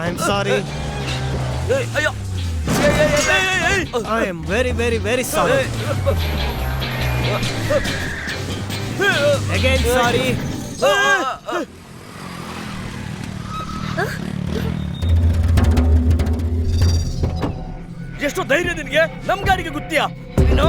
I'm sorry. I am very, very, very sorry. Again sorry. ಎಷ್ಟು ಧೈರ್ಯ ನಿನಗೆ? ನಮ್ ಗಾಡಿಗೆ ಗುತ್ತಿಯಾ ನೀನು?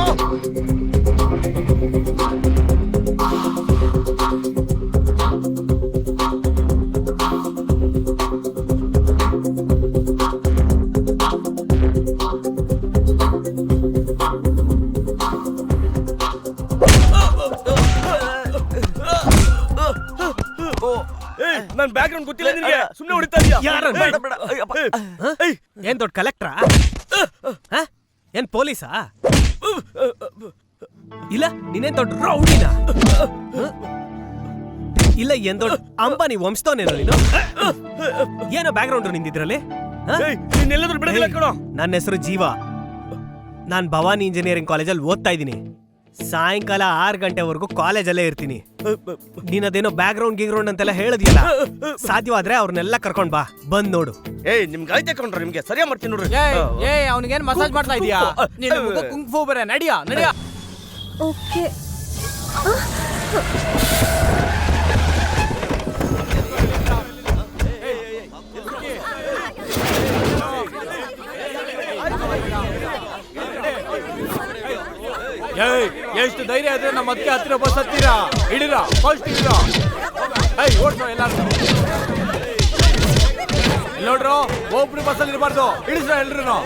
ನನ್ ಬ್ಯಾಕ್ ಗ್ರೌಂಡ್ ಗೊತ್ತಿಲ್ಲ ನಿನಗೆ, ಸುಮ್ಮನೆ ಹೊಡಿತಾ ಇದೀಯಾ? ಏನ್ ದೊಡ್ಡ ಕಲೆಕ್ಟ್ರಾ? ಏನ್ ಪೊಲೀಸಾ? ಇಲ್ಲ ನೀನೇನ್ ದೊಡ್ಡ ರೌಡಿನ? ಇಲ್ಲ ಏನ್ ದೊಡ್ಡ ಅಂಬಾನಿ ವಂಶದವನೇನೋ ನೀನು? ಏನೋ ಬ್ಯಾಕ್ ಗ್ರೌಂಡ್ ನಿಂದಿದ್ರಲ್ಲಿ? ನನ್ನ ಹೆಸರು ಜೀವ. ನಾನ್ ಭವಾನಿ ಇಂಜಿನಿಯರಿಂಗ್ ಕಾಲೇಜಲ್ಲಿ ಓದ್ತಾ ಇದ್ದೀನಿ. ಸಾಯಂಕಾಲ 6 ಗಂಟೆವರೆಗೂ ಕಾಲೇಜಲ್ಲೇ ಇರ್ತೀನಿ. ನೀನದೇನೋ ಬ್ಯಾಕ್ ಗ್ರೌಂಡ್ ಗಿಗ್ರೌಂಡ್ ಅಂತೆಲ್ಲ ಹೇಳಿದ್ಯಲ್ಲ, ಸಾಧ್ಯವಾದ್ರೆ ಅವ್ರನ್ನೆಲ್ಲ ಕರ್ಕೊಂಡ್ ಬಾ, ಬಂದ್ ನೋಡು. ನಿಮ್ ಗಾಡಿ ತಕೊಂಡ್ರೆ ನಿಮ್ಗೆ ಸರಿಯಾ ಮಾಡ್ತೀನಿ ನೋಡ್ರಿ. ಅವನಿಗೇನ್ ಮಸಾಜ್ ಮಾಡ್ತಾ ಇದೀಯಾ? ಕುಂಗ್ಫು ಬರ ನಡಿಯಾ ನಡಿಯಾ. ಓಕೆ ಎಷ್ಟು ಧೈರ್ಯ ಇದ್ರೆ ನಮ್ಮ ಅದಕ್ಕೆ ಹತ್ತಿರ ಬಸ್ ಹತ್ತೀರಾ? ಹಿಡಿರ ಫಸ್ಟ್ ಹಿಡಿರ. ಓಡ್ಸೋ ಎಲ್ಲಾರು ನೋಡ್ರು, ಒಬ್ರು ಬಸ್ಸಲ್ಲಿ ಇರಬಾರ್ದು. ಹಿಡಿಸ್ರ ಎಲ್ರು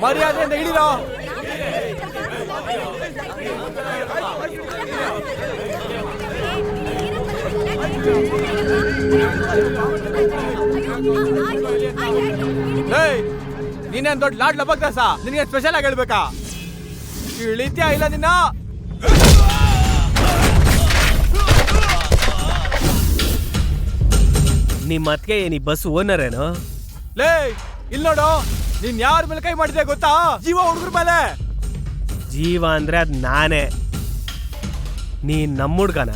ಮರ್ಯಾದೆಯಿಂದ ಹಿಡಿರೋ. ನೀನೇನ್ ದೊಡ್ಡ ಲಾಡ್ ಲಬಕ್ದಾಸ, ನಿನಗೆ ಸ್ಪೆಷಲ್ ಆಗಿ ಹೇಳ್ಬೇಕಾ? ಇಳಿತ್ಯಾ ಇಲ್ಲ ನಿನ್ನ? ನಿಮ್ ಅತ್ಗೆ ಏನಿ ಬಸ್ ಓನರ್ ಏನೋ? ಲೇ ಇಲ್ಲಿ ನೋಡು, ನೀನ್ ಯಾರ ಮೇಲೆ ಕೈ ಮಾಡಿದೆ ಗೊತ್ತಾ? ಜೀವ ಹುಡುಗರ ಮೇಲೆ. ಜೀವ ಅಂದ್ರೆ ಅದ್ ನಾನೇ. ನೀನ್ ನಮ್ಮ ಹುಡ್ಗನ?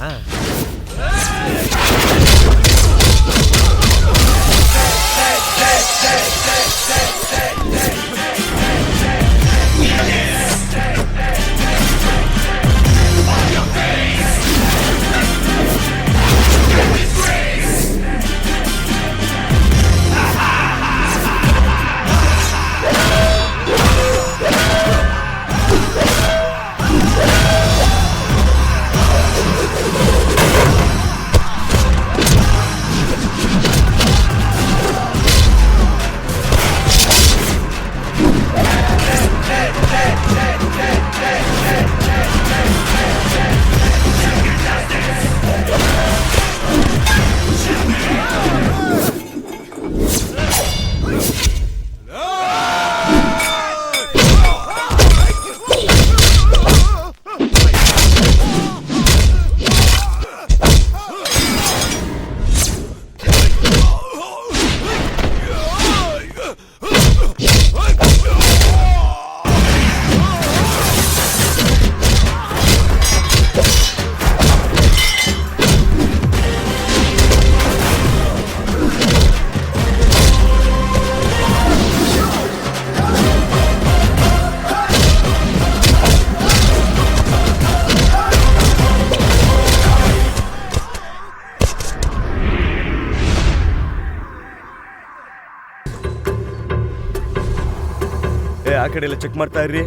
ಆ ಕಡೆ ಎಲ್ಲ ಚೆಕ್ ಮಾಡ್ತಾ ಇರ್ರಿ.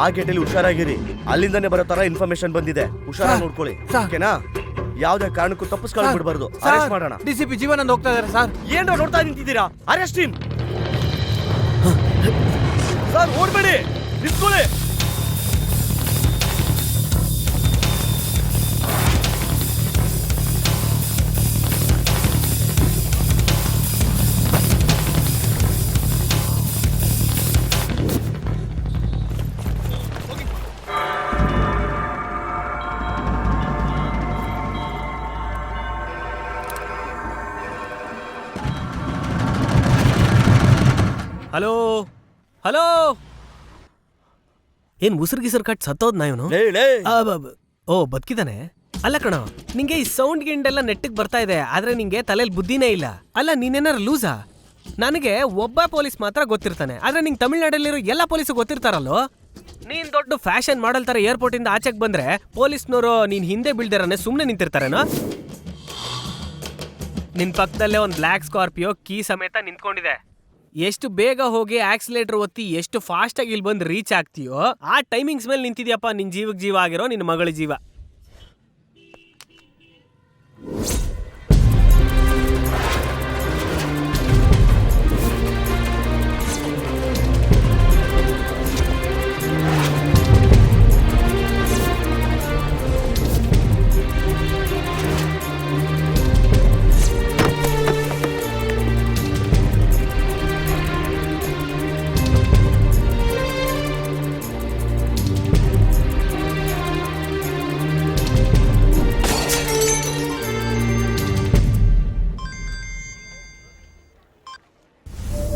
ಆ ಗೇಟಲ್ಲಿ ಹುಷಾರಾಗಿರಿ. ಅಲ್ಲಿಂದಾನೆ ಬರೋ ತರ ಇನ್ಫಾರ್ಮೇಶನ್ ಬಂದಿದೆ. ಹುಷಾರಾಗಿ ನೋಡ್ಕೊಳ್ಳಿ. ಓಕೆನಾ? ಯಾವ್ದೇ ಕಾರಣಕ್ಕೂ ತಪ್ಪಿಸ್ಕೊಳ್ಳಿ ಬಿಡಬಾರ್ದು. ಅರೆಸ್ಟ್ ಮಾಡೋಣ. ಡಿಸಿಪಿ ಜೀವನಂದ್ ಹೋಗ್ತಾ ಇದಾರೆ ಸರ್. ಏನ್ರ ನೋಡ್ತಾ ನಿಂತಿದ್ದೀರಾ? Arrest him. ಸರ್ ಓಡ್ಬೇಡಿ, ನಿಂತ್ಕೊಳ್ಳಿ. ಹಲೋ ಹಲೋ, ಏನ್ ಉಸಿರು ಗಿಸರು ಕಟ್ ಸತ್ತೋದ್ನಾ ಇವನು? ಓ ಬದುಕಿದಾನೆ. ಅಲ್ಲ ಕಣ, ನಿಂಗೆ ಈ ಸೌಂಡ್ ಗಿಂಡೆಲ್ಲ ನೆಟ್ಟಿಗೆ ಬರ್ತಾ ಇದೆ, ಆದ್ರೆ ನಿಂಗೆ ತಲೆಯಲ್ಲಿ ಬುದ್ಧಿನೇ ಇಲ್ಲ. ಅಲ್ಲ ನೀನೇನಾರ ಲೂಸಾ? ನನಗೆ ಒಬ್ಬ ಪೊಲೀಸ್ ಮಾತ್ರ ಗೊತ್ತಿರ್ತಾನೆ, ಆದ್ರೆ ನಿಂಗೆ ತಮಿಳ್ನಾಡಲ್ಲಿರೋ ಎಲ್ಲ ಪೊಲೀಸು ಗೊತ್ತಿರ್ತಾರಲ್ಲೋ. ನೀನ್ ದೊಡ್ಡ ಫ್ಯಾಷನ್ ಮಾಡಲ್ ತರ ಏರ್ಪೋರ್ಟ್ ಇಂದ ಆಚೆಗೆ ಬಂದ್ರೆ ಪೊಲೀಸ್ನವರು ನೀನ್ ಹಿಂದೆ ಬೀಳ್ದಿರನೆ ಸುಮ್ನೆ ನಿಂತಿರ್ತಾರೇನೋ? ನಿನ್ ಪಕ್ಕದಲ್ಲೇ ಒಂದ್ ಬ್ಲ್ಯಾಕ್ ಸ್ಕಾರ್ಪಿಯೋ ಕೀ ಸಮೇತ ನಿಂತ್ಕೊಂಡಿದೆ. ಎಷ್ಟು ಬೇಗ ಹೋಗಿ ಆಕ್ಸಿಲೇಟರ್ ಒತ್ತಿ ಎಷ್ಟು ಫಾಸ್ಟ್ ಆಗಿ ಇಲ್ಲಿ ಬಂದು ರೀಚ್ ಆಗ್ತೀಯೋ ಆ ಟೈಮಿಂಗ್ಸ್ ಮೇಲೆ ನಿಂತಿದ್ಯಪ್ಪ ನಿನ್ ಜೀವಕ್ಕೆ ಜೀವ ಆಗಿರೋ ನಿನ್ನ ಮಗಳ ಜೀವ.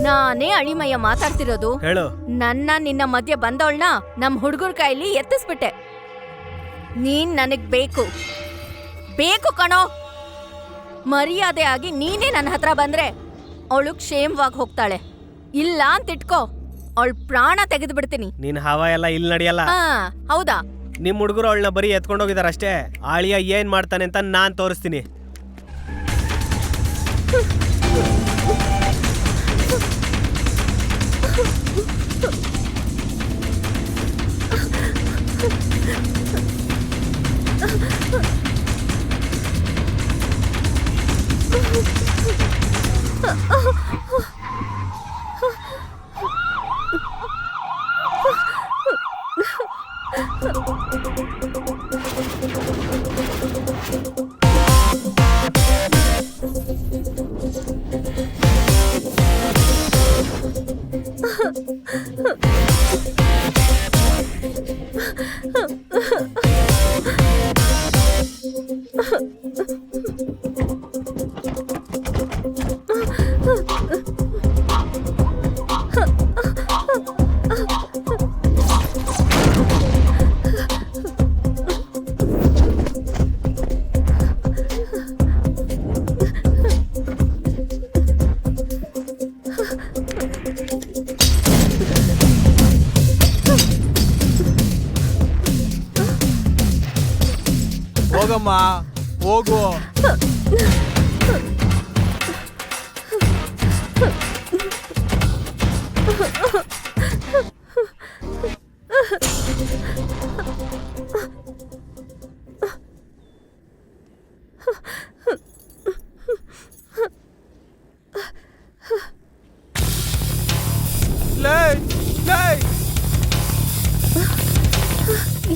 ನಾನೇ ಅಳಿಮಯ್ಯ ಮಾತಾಡ್ತಿರೋದು. ಹೇಳು. ನನ್ನ ನಿನ್ನ ಮಧ್ಯೆ ಬಂದವಳನ್ನ ನಮ್ ಹುಡುಗರ ಕೈಲಿ ಎತ್ತಿಸ್ಬಿಟ್ಟೆ. ನೀನ್ ನನಗ್ ಬೇಕು ಬೇಕು ಕಣೋ. ಮರ್ಯಾದೆ ಆಗಿ ನೀನೇ ನನ್ನ ಹತ್ರ ಬಂದ್ರೆ ಅವಳು ಕ್ಷೇಮವಾಗಿ ಹೋಗ್ತಾಳೆ. ಇಲ್ಲ ಅಂತ ಇಟ್ಕೋ, ಅವಳ ಪ್ರಾಣ ತೆಗೆದು ಬಿಡ್ತೀನಿ. ನೀನ್ ಹವಾ ಎಲ್ಲ ಇಲ್ಲಿ ನಡೆಯಲ್ಲ. ಹೌದಾ? ನಿಮ್ ಹುಡುಗರು ಅವಳನ್ನ ಬರೀ ಎತ್ಕೊಂಡೋಗಿದಾರ ಅಷ್ಟೇ. ಆಳಿಯ ಏನ್ ಮಾಡ್ತಾನೆ ಅಂತ ನಾನ್ ತೋರಿಸ್ತೀನಿ. ಹೋಗಮ್ಮ ಹೋಗು.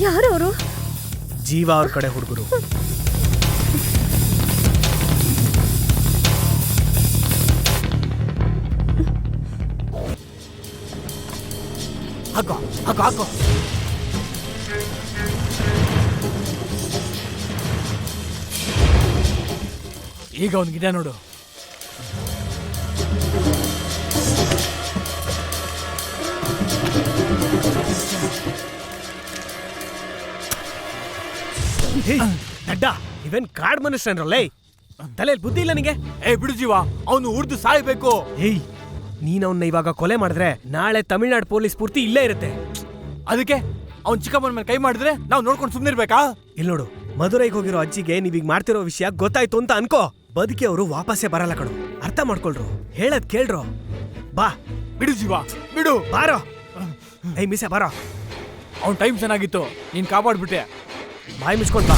ಯಾರವರು? ಜೀವ ಅವ್ರ ಕಡೆ ಹುಡುಗರು. ಹಾಕೋ ಹಾಕೋ ಹಾಕೋ. ಈಗ ಅವನಿಗಿದೆ ನೋಡು. ದಡ್ಡ, ಇವೇನ್ ಕಾಡ್ ಮನುಷ್ಯನ್ರಲ್ಲೇ? ತಲೆಯಲ್ಲಿ ಬುದ್ಧಿ ಇಲ್ಲ ನಿಂಗೆ? ಬಿಡು ಜೀವ, ಅವನು ಉರ್ದು ಸಾಯ್ಬೇಕು. ಏಯ್, ನೀನ್ ಅವನ್ನ ಇವಾಗ ಕೊಲೆ ಮಾಡಿದ್ರೆ ನಾಳೆ ತಮಿಳ್ನಾಡು ಪೊಲೀಸ್ ಪೂರ್ತಿ ಇಲ್ಲೇ ಇರುತ್ತೆ. ಅದಕ್ಕೆ ಅವ್ನ್ ಚಿಕ್ಕಮ್ಮನ ಮೇಲೆ ಕೈ ಮಾಡಿದ್ರೆ ನಾವು ನೋಡ್ಕೊಂಡು ಸುಮ್ನಿರ್ಬೇಕಾ? ಇಲ್ಲಿ ನೋಡು, ಮಧುರೈಗೆ ಹೋಗಿರೋ ಅಜ್ಜಿಗೆ ನೀವೀಗ ಮಾಡ್ತಿರೋ ವಿಷಯ ಗೊತ್ತಾಯ್ತು ಅಂತ ಅನ್ಕೋ. ಬದುಕಿ ಅವರು ವಾಪಸ್ಸೇ ಬರಲ್ಲ ಕಣು. ಅರ್ಥ ಮಾಡ್ಕೊಳ್ರು, ಹೇಳದ್ ಕೇಳ್ರು. ಬಾ. ಬಿಡು ಜೀವ, ಬಿಡು. ಬಾರೋ. ಏಯ್ ಮಿಸೆ ಬರೋ. ಅವ್ನ್ ಟೈಮ್ ಚೆನ್ನಾಗಿತ್ತು, ನೀನ್ ಕಾಪಾಡ್ಬಿಟ್ಟೆ. ಬಾಯಿ ಮುಚ್ಕೊಂಡ್ ಬಾ.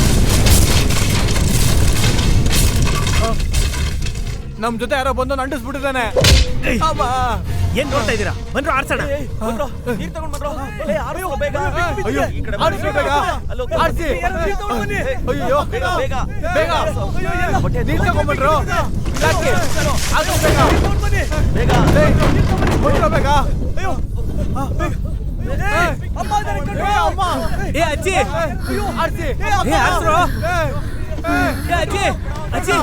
ನಮ್ ಜೊತೆ ಯಾರೋ ಬಂದು ಅಂಟಿಸ್ಬಿಟ್ಟಿದ್ದಾನೆ. ಏನ್ ನೋಡ್ತಾ ಇದೀರಾ? ಬಂದ್ರು ಆಡ್ಸೋಣ. ನೀರ್ ತಗೊಂಡ್ ಬಂದ್ರು. ಏ, ಆರ್ಸು ಬೇಗ. ಅಯ್ಯೋ, ಈ ಕಡೆ ಆರ್ಸಿ ಬೇಗ. ಅಲ್ಲೋ, ಆರ್ಸಿ. ಅಯ್ಯೋ, ಬೇಗ ಬೇಗ ಬೇಗ. ನೀರ್ ತಗೊಂಡ್ಬಿಟ್ರು. ಯಾಕೆ? ಆರ್ಸು ಬೇಗ. ಬೇಗ. ಏಯ್, ಬಂದ್ರು ಬೇಗ. ಅಮ್ಮ. ಏ ಅಜ್ಜಿ, ಆರ್ಸಿ. ಏ ಆಡ್ಸ್ರು. ಏ ಅಜ್ಜಿ, ಅಜ್ಜಿ,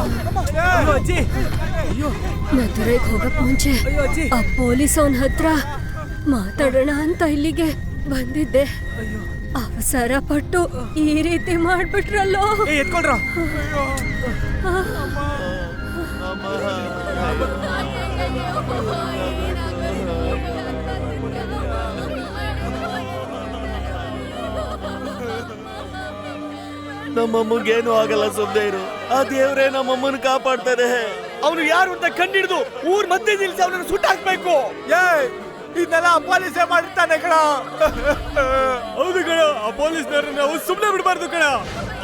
ಅಯ್ಯೋ ಅಜ್ಜಿ, ಅಯ್ಯೋ ಮಧುರೈಗೆ ಹೋಗಕ್ ಮುಂಚೆ ಅಯ್ಯೋ ಅಜ್ಜಿ. ಆ ಪೊಲೀಸ್ ಅವನ ಹತ್ರ ಮಾತಾಡೋಣ ಅಂತ ಇಲ್ಲಿಗೆ ಬಂದಿದ್ದೆ. ಅವಸರ ಪಟ್ಟು ಈ ರೀತಿ ಮಾಡ್ಬಿಟ್ರಲ್ಲೋ. ಏ ಎತ್ಕೊಳ್ರ. ನಮ್ಮಮ್ಮಗೇನು ಆಗಲ್ಲ, ಸುಮ್ಮನೆ ಇರು. ಆ ದೇವ್ರೇ ನಮ್ಮಮ್ಮನ ಕಾಪಾಡ್ತಾರೆ. ಅವನು ಯಾರು ಅಂತ ಕಂಡಿಡಿದು ಊರ್ ಮಧ್ಯೆ ನಿಲ್ಸಿ ಅವನನ್ನು ಸುಟ್ಟಾಕ್ಬೇಕು. ಏಯ್, ಇದನ್ನೆಲ್ಲ ಪೊಲೀಸೇ ಮಾಡಿರ್ತಾನೆ ಕಣ. ಹೌದು ಕಣ, ಆ ಪೊಲೀಸ್ನವ್ರನ್ನ ನಾವು ಸುಮ್ಮನೆ ಬಿಡಬಾರ್ದು ಕಣ.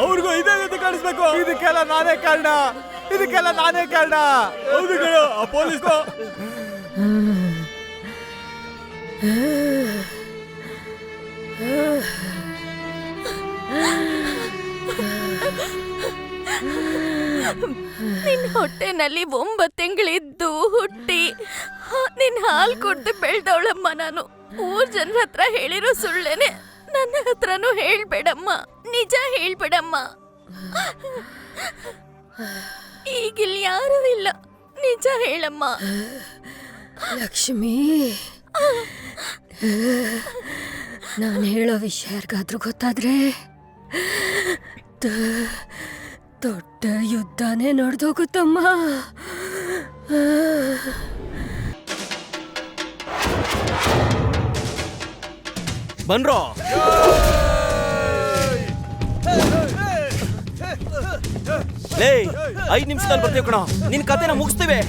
ಅವ್ರಿಗೂ ಇದೇ ರೀತಿ ಕಾಣಿಸ್ಬೇಕು. ಇದಕ್ಕೆಲ್ಲ ನಾನೇ ಕಾರಣ, ಇದಕ್ಕೆಲ್ಲ ನಾನೇ ಕಾರಣ. ಹೌದು ಕಣ, ಆ ಪೊಲೀಸ್ ನಿನ್ ಹೊಟ್ಟೆನಲ್ಲಿ 9 ತಿಂಗಳಿದ್ದು ಹುಟ್ಟಿ ನಿನ್ ಹಾಲ್ ಕೊಡ್ದು ಬೆಳ್ದವಳಮ್ಮ ನಾನು. ಊರ್ ಜನರ ಹತ್ರ ಹೇಳಿರೋ ಸುಳ್ಳೇನೆ ನನ್ನ ಹತ್ರನೂ ಹೇಳ್ಬೇಡಮ್ಮ, ನಿಜ ಹೇಳ್ಬೇಡಮ್ಮ. ಈಗಿಲ್ ಯಾರೂ ಇಲ್ಲ, ನಿಜ ಹೇಳಮ್ಮ. ಲಕ್ಷ್ಮಿ, ನಾನು ಹೇಳೋ ವಿಷಯ ಯಾರಿಗಾದ್ರೂ ಗೊತ್ತಾದ್ರೆ ದೊಡ್ಡ ಯುದ್ಧನೇ ನಡೆದೋಗುತ್ತಮ್ಮ. ಬನ್ರೋ. ಲೇ, 5 ನಿಮಿಷದಲ್ಲಿ ಬರ್ತೀವಿ ಕಣ. ನಿನ್ ಕತೆನ ಮುಗಿಸ್ತೀವಿ.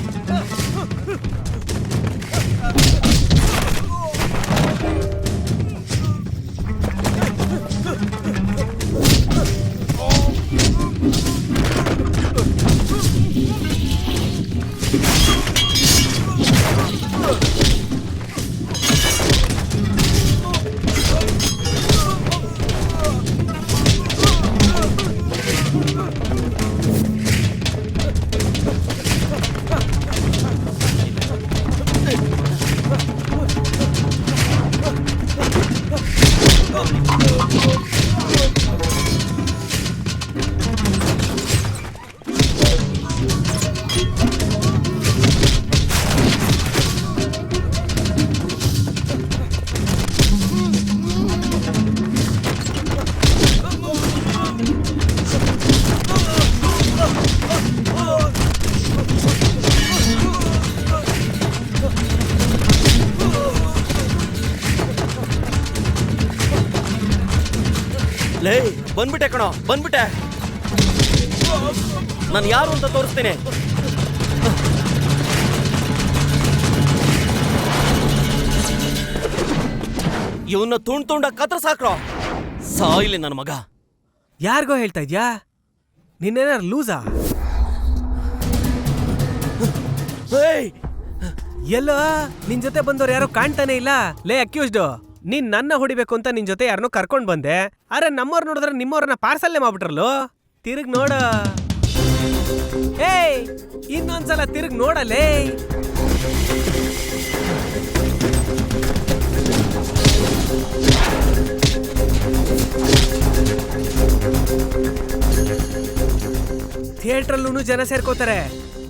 ಲೇ, ಬಂದ್ಬಿಟ್ಟೆ ಕಣೋ, ಬಂದ್ಬಿಟ್ಟೆ. ನಾನು ಯಾರು ಅಂತ ತೋರಿಸ್ತೇನೆ. ಇವನ್ನ ತುಂಡ ಕತ್ರ ಸಾಕ್ರೋ. ಸಾಯಿಲಿ ನನ್ನ ಮಗ. ಯಾರಿಗೋ ಹೇಳ್ತಾ ಇದ್ಯಾ? ನಿನ್ನೇನಾರು ಲೂಸಾ? ಎಲ್ಲ ನಿನ್ ಜೊತೆ ಬಂದವ್ರು ಯಾರೋ ಕಾಣ್ತಾನೆ ಇಲ್ಲ. ಲೇ ಅಕ್ಯೂಸ್ಡ್, ನೀನ್ ನನ್ನ ಹೊಡಿಬೇಕು ಅಂತ ನಿನ್ ಜೊತೆ ಯಾರನ್ನೋ ಕರ್ಕೊಂಡ್ ಬಂದೆ. ಅರೆ ನಮ್ಮವ್ರು ನೋಡಿದ್ರೆ ನಿಮ್ಮವ್ರನ್ನ ಪಾರ್ಸಲ್ಲೇ ಮಾಡ್ಬಿಟ್ರಲ್ಲೋ. ತಿರುಗ್ ನೋಡ. ಏಯ್, ಇನ್ನೊಂದ್ಸಲ ತಿರುಗ್ ನೋಡಲೇ. ಥಿಯೇಟ್ರಲ್ಲೂ ಜನ ಸೇರ್ಕೋತಾರೆ,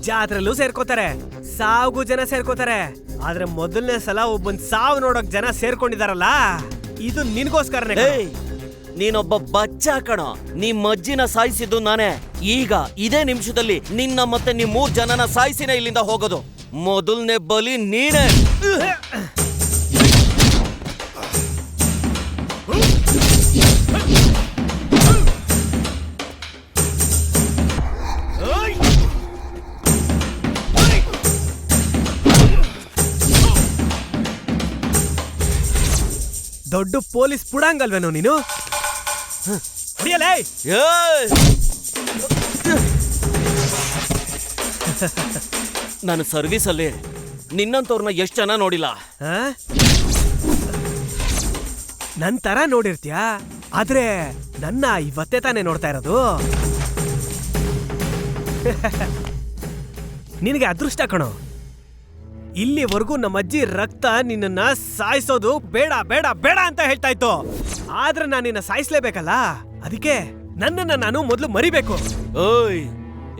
ಜಾತ್ರೆಲ್ಲೂ ಸೇರ್ಕೋತಾರೆ, ಸಾವ್ಗೂ ಜನ ಸೇರ್ಕೋತಾರೆ. ಆದ್ರೆ ಮೊದಲನೇ ಸಲ ಒಬ್ಬನ್ ಸಾವು ನೋಡಕ್ ಜನ ಸೇರ್ಕೊಂಡಿದಾರಲ್ಲ, ಇದು ನಿನ್ಗೋಸ್ಕರನೇ. ನೀನೊಬ್ಬ ಬಚ್ಚ ಕಣ. ನಿಮ್ಮ ಅಜ್ಜಿನ ಸಾಯಿಸಿದ್ದು ನಾನೇ. ಈಗ ಇದೇ ನಿಮಿಷದಲ್ಲಿ ನಿನ್ನ ಮತ್ತೆ ನಿಮ್ 3 ಜನನ ಸಾಯಿಸಿನ ಇಲ್ಲಿಂದ ಹೋಗೋದು. ಮೊದಲನೇ ಬಲಿ ನೀನೇ. ದೊಡ್ಡ ಪೊಲೀಸ್ ಪುಡಂಗಲ್ವೇನೋ ನೀನು? ಹೊಡಿಯಲೇ! ಏಯ್! ನನ್ನ ಸರ್ವಿಸ್ ಅಲ್ಲಿ ನಿನ್ನಂತವ್ರನ್ನ ಎಷ್ಟು ಜನ ನೋಡಿಲ್ಲ. ಆ? ನನ್ ತರ ನೋಡಿರ್ತೀಯ, ಆದ್ರೆ ನನ್ನ ಇವತ್ತೇ ತಾನೇ ನೋಡ್ತಾ ಇರೋದು. ನಿನಗೆ ಅದೃಷ್ಟ ಕಣೋ. ಇಲ್ಲಿವರೆಗೂ ನಮ್ಮ ಅಜ್ಜಿ ರಕ್ತ ನಿನ್ನ ಸಾಯಿಸೋದು ಬೇಡ ಬೇಡ ಬೇಡ ಅಂತ ಹೇಳ್ತಾ ಇತ್ತು. ಆದ್ರೆ ನಾನು ನಿನ್ನ ಸಾಯಿಸ್ಲೇಬೇಕಲ್ಲ, ಅದಕ್ಕೆ ನನ್ನನ್ನ ನಾನು ಮೊದಲು ಮರಿಬೇಕು. ಓಯ್,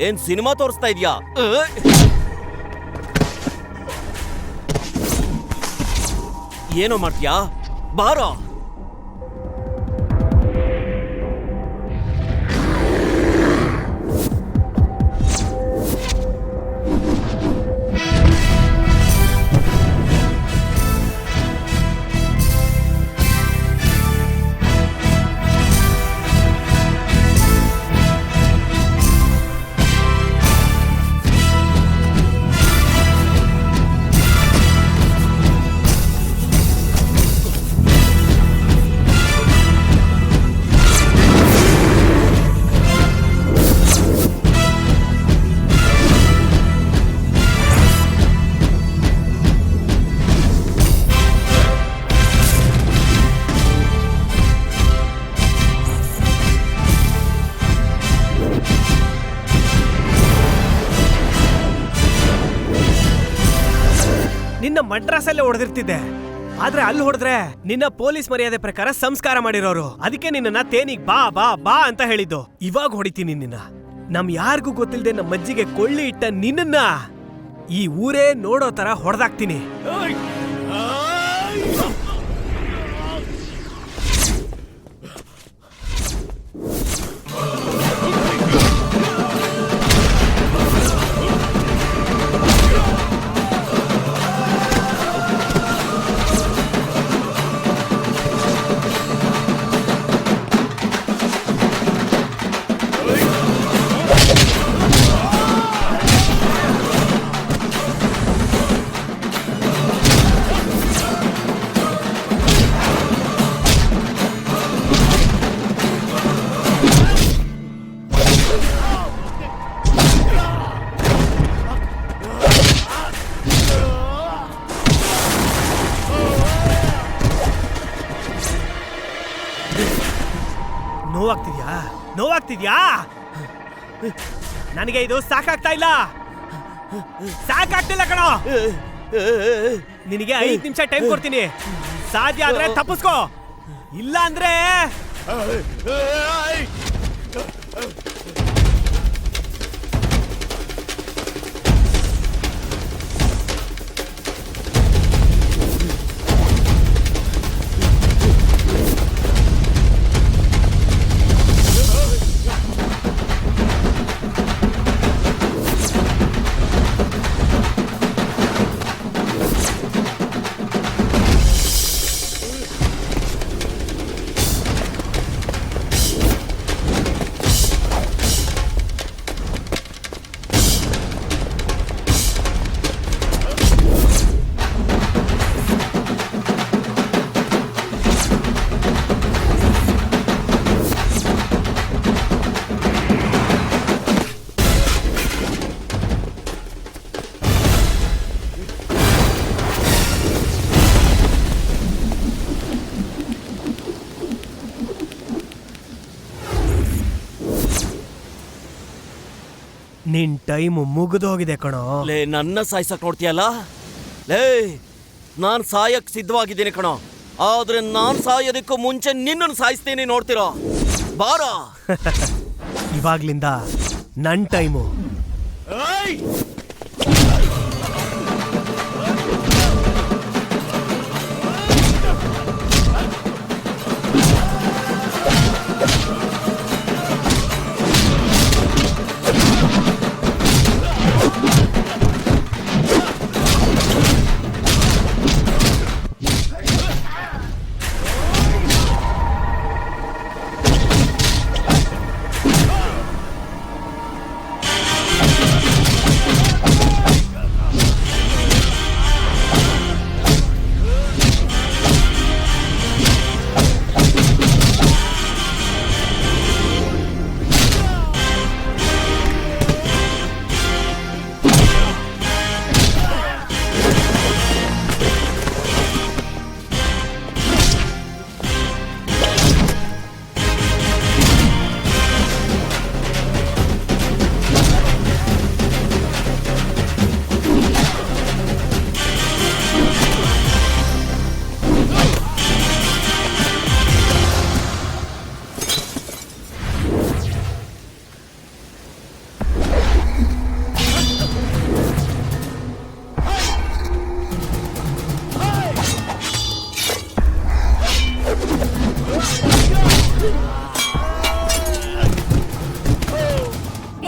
ಏನ್ ಸಿನಿಮಾ ತೋರಿಸ್ತಾ ಇದ್ಯಾ? ಏನೋ ಮಾಡ್ತೀಯಾ? ಬಾರೋ. ನಿನ್ನ ಮಡ್ರಾಸಲ್ಲೇ ಹೊಡೆದಿರ್ತಿದ್ದೆ, ಆದ್ರೆ ಅಲ್ಲಿ ಹೊಡೆದ್ರೆ ನಿನ್ನ ಪೊಲೀಸ್ ಮರ್ಯಾದೆ ಪ್ರಕಾರ ಸಂಸ್ಕಾರ ಮಾಡಿರೋರು. ಅದಕ್ಕೆ ನಿನ್ನ ತೇನಿಗ್ ಬಾ ಬಾ ಬಾ ಅಂತ ಹೇಳಿದ್ದು. ಇವಾಗ ಹೊಡಿತೀನಿ ನಿನ್ನ. ನಮ್ ಯಾರಿಗೂ ಗೊತ್ತಿಲ್ಲದೆ ನಮ್ಮ ಅಜ್ಜಿಗೆ ಕೊಳ್ಳಿ ಇಟ್ಟ ನಿನ್ನ ಈ ಊರೇ ನೋಡೋ ತರ ಹೊಡೆದಾಕ್ತೀನಿ. ನೋವಾಗ್ತಿದ್ಯಾ? ನೋವಾಗ್ತಿದ್ಯಾ? ನನಗೆ ಇದು ಸಾಕಾಗ್ತಾ ಇಲ್ಲ, ಸಾಕಾಗ್ತಿಲ್ಲ ಕಣೋ. ನಿನಗೆ 5 ನಿಮಿಷ ಟೈಮ್ ಕೊಡ್ತೀನಿ. ಸಾಧ್ಯ ಆದ್ರೆ ತಪ್ಪಿಸ್ಕೋ, ಇಲ್ಲ ಅಂದ್ರೆ ನಿನ್ ಟೈಮ್ ಮುಗಿದೋಗಿದೆ ಕಣೋ. ಲೇ, ನನ್ನ ಸಾಯ್ಸಕ್ ನೋಡ್ತೀಯಲ್ಲ? ಲೇ, ನಾನ್ ಸಾಯಕ್ ಸಿದ್ಧವಾಗಿದ್ದೀನಿ ಕಣೋ. ಆದ್ರೆ ನಾನ್ ಸಾಯೋದಕ್ಕೂ ಮುಂಚೆ ನಿನ್ನನ್ನು ಸಾಯಿಸ್ತೀನಿ, ನೋಡ್ತಿರೋ. ಬಾರೋ. ಇವಾಗ್ಲಿಂದ ನನ್ ಟೈಮು.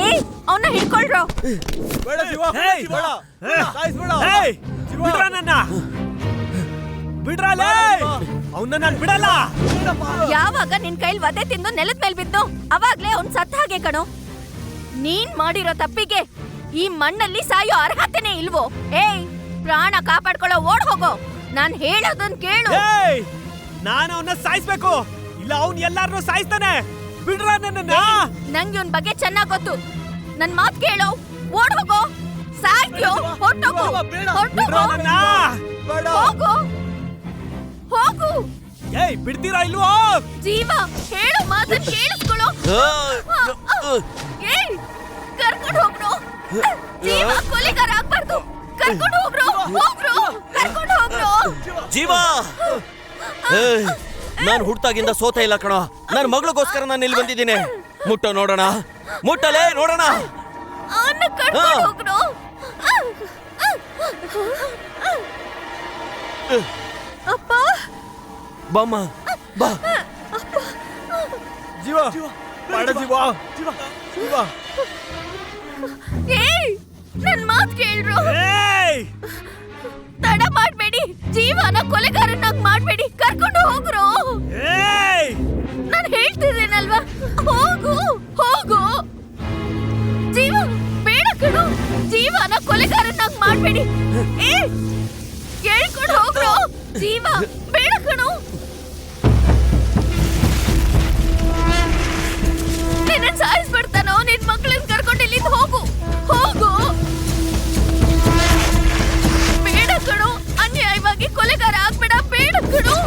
ಏಯ್ ಅವನ್ನ ಹಿಡ್ಕೊಳ್ರೋ. ಬೇಡ ಶಿವ, ಹೇಯ್! ಬೇಡ. ಸಾಯಿಸ್ಬೇಡ. ಹೇಯ್! ಶಿವ. ಬಿಡ್ರ ನನ್ನ ಬಿಡ್ರಲೇ ಅವನ್ನ ನಾನು ಬಿಡಲ್ಲ. ಯಾವಾಗ ನಿನ್ ಕೈಲ್ ವಧೆ ತಿಂದು ನೆಲದ ಮೇಲೆ ಬಿದ್ದು ಅವಾಗ್ಲೇ ಅವ್ನ್ ಸತ್ತ ಹಾಗೆ ಕಣೋ. ನೀನ್ ಮಾಡಿರೋ ತಪ್ಪಿಗೆ ಈ ಮಣ್ಣಲ್ಲಿ ಸಾಯೋ ಅರ್ಹತೆನೇ ಇಲ್ವೋ? ಏಯ್ ಪ್ರಾಣ ಕಾಪಾಡ್ಕೊಳ್ಳೋ, ಓಡ್ ಹೋಗೋ. ನಾನ್ ಹೇಳೋದನ್ ಕೇಳು. ಏಯ್ ನಾನು ಅವನ್ನ ಸಾಯಿಸ್ಬೇಕು, ಇಲ್ಲ ಅವ್ನ್ ಎಲ್ಲಾರನ್ನೂ ಸಾಯಿಸ್ತಾನೆ. ಬಿಡ್ರ ನನ್ನ. ನಂಗೆ ಇವನ್ ಬಗ್ಗೆ ಚೆನ್ನಾಗ್ ಗೊತ್ತು. ನನ್ ಮಾತ್ ಕೇಳು, ಓಡ್ ಹೋಗೋ. ಸಾಯ್ತ್ಯೋ, ಹೊರ್ಟೋಗು. ಹೊರ್ಟೋಗು. ಬೇಡ. ಹೋಗು ಹೋಗು. ಏಯ್ ಬಿಡ್ತೀರಾ ಇಲ್ವೋ? ಜೀವ ಹೇಳು ಮಾತನ್ ಕೇಳಿಸ್ಕೊಳ್ಳೋ. ಏಯ್ ಕರ್ಕೊಂಡು ಹೋಗ್ರು. ಜೀವ ಕೊಲೆಗಾರ ಆಗ್ಬಾರ್ದು. ಕರ್ಕೊಂಡು ಹೋಗ್ರು. ಕರ್ಕೊಂಡು ಹೋಗ್ರು. ಜೀವ, ನಾನು ಹುಟ್ಟಾಗಿಂದ ಸೋತ ಇಲ್ಲ ಕಣೋ. ನನ್ನ ಮಗಳಿಗೋಸ್ಕರ ನಾನು ಇಲ್ಲಿ ಬಂದಿದ್ದೀನಿ. ಮುಟ್ಟೋ ನೋಡೋಣ, ಮುಟ್ಟಲೇ ನೋಡೋಣ. ಅವನ್ನ ಕರ್ಕೊಂಡು ಹೋಗ್ರು. ಅಪ್ಪ ಬಾಮ್ಮ ಬಾ. ಜೀವ, ಬೇಡ ಜೀವ. ಜೀವ. ಏಯ್ ನನ್ ಮಾತ್ ಕೇಳ್ರು. ಏಯ್ ತಡ ಮಾಡ್ಬೇಡಿ. ಜೀವನ ಕೊಲೆಗಾರನಾಗ್ ಮಾಡ್ಬೇಡಿ. ಕರ್ಕೊಂಡು ಹೋಗ್ರು. ಏಯ್ ನಾನ್ ಹೇಳ್ತಿದ್ದೇನಲ್ವಾ, ಹೋಗು ಹೋಗು. ಜೀವ ಬೇಡ ಕಣೋ. ಜೀವನ ಕೊಲೆಗಾರನಾಗ್ ಮಾಡ್ಬೇಡಿ. ಏ ಹೇಳ್ಕೊಂಡು ಹೋಗ್ರು. ಜೀವ ಬೇಡ ಕಣೋ. ನಿನ್ನ ಸಾಯಿಸ್ಬಿಡ್ತಾನೋ. ನಿನ್ ಮಕ್ಕಳನ್ನ ಕರ್ಕೊಂಡು ಇಲ್ಲಿಂದ ಹೋಗು. ಹೋಗು. ಬೇಡ ಕಣೋ. ಅನ್ಯಾಯವಾಗಿ ಕೊಲೆಗಾರ ಆಗ್ಬೇಡ. ಬೇಡ ಕಣೋ.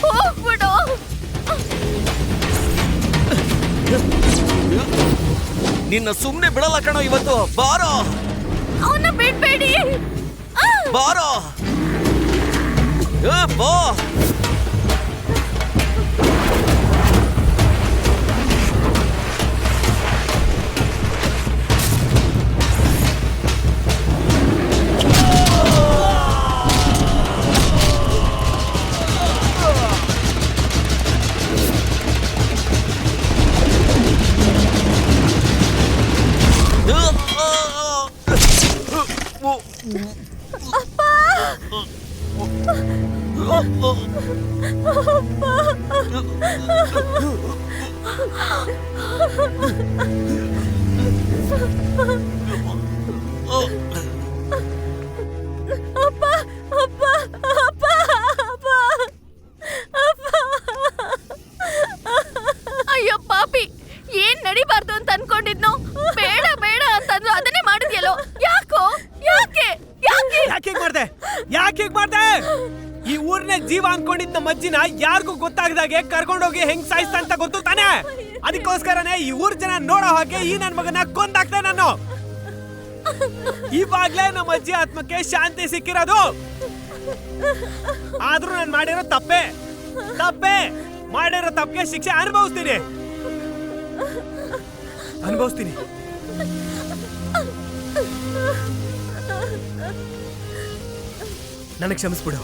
ಹೋಗ್ಬಿಡು. ನಿನ್ನ ಸುಮ್ನೆ ಬಿಡಲ್ಲ ಕಣೋ ಇವತ್ತು. ಬಾರೋ ಅವನ್ನ ಬಿಡ್ಬೇಡಿ. ಬಾರೋ. ಬಾ. ಅಯ್ಯೋ ಪಾಪಿ, ಏನ್ ನಡಿಬಾರ್ದು ಅಂತ ಅನ್ಕೊಂಡಿದ್ನು. ಬೇಡ ಬೇಡ ಅಂತಂದ್ರು ಅದನ್ನೇ ಮಾಡಿದ್ಯಲ್ಲೋ. ಯಾಕೋ? ಯಾಕೆ ಯಾಕೆ ಯಾಕೆ ಮಾಡ್ದೆ? ಯಾಕೆ ಮಾಡ್ದೆ? ಈ ಊರ್ನೇ ಜೀವ ಅನ್ಕೊಂಡಿದ್ದ ನಮ್ಮ ಅಜ್ಜಿನ ಯಾರಿಗೂ ಗೊತ್ತಾಗದಾಗೆ ಕರ್ಕೊಂಡೋಗಿ ಹೆಂಗ್ ಸಾಯಿಸ್ತಾ ಅಂತ ಗೊತ್ತು ತಾನೆ. ಅದಕ್ಕೋಸ್ಕರನೇ ಈ ಊರ್ ಜನ ನೋಡೋ ಹಾಗೆ ಈ ನನ್ ಮಗನ ಕೊಂದಾಕ್ತೆ ನಾನು. ಇವಾಗ್ಲೇ ನಮ್ಮ ಅಜ್ಜಿ ಆತ್ಮಕ್ಕೆ ಶಾಂತಿ ಸಿಕ್ಕಿರೋದು. ಆದ್ರೂ ನಾನು ಮಾಡಿರೋ ತಪ್ಪೆ ಮಾಡಿರೋ ತಪ್ಪಿಗೆ ಶಿಕ್ಷೆ ಅನುಭವಿಸ್ತೀನಿ. ನನಗೆ ಕ್ಷಮಿಸ್ಬಿಡು.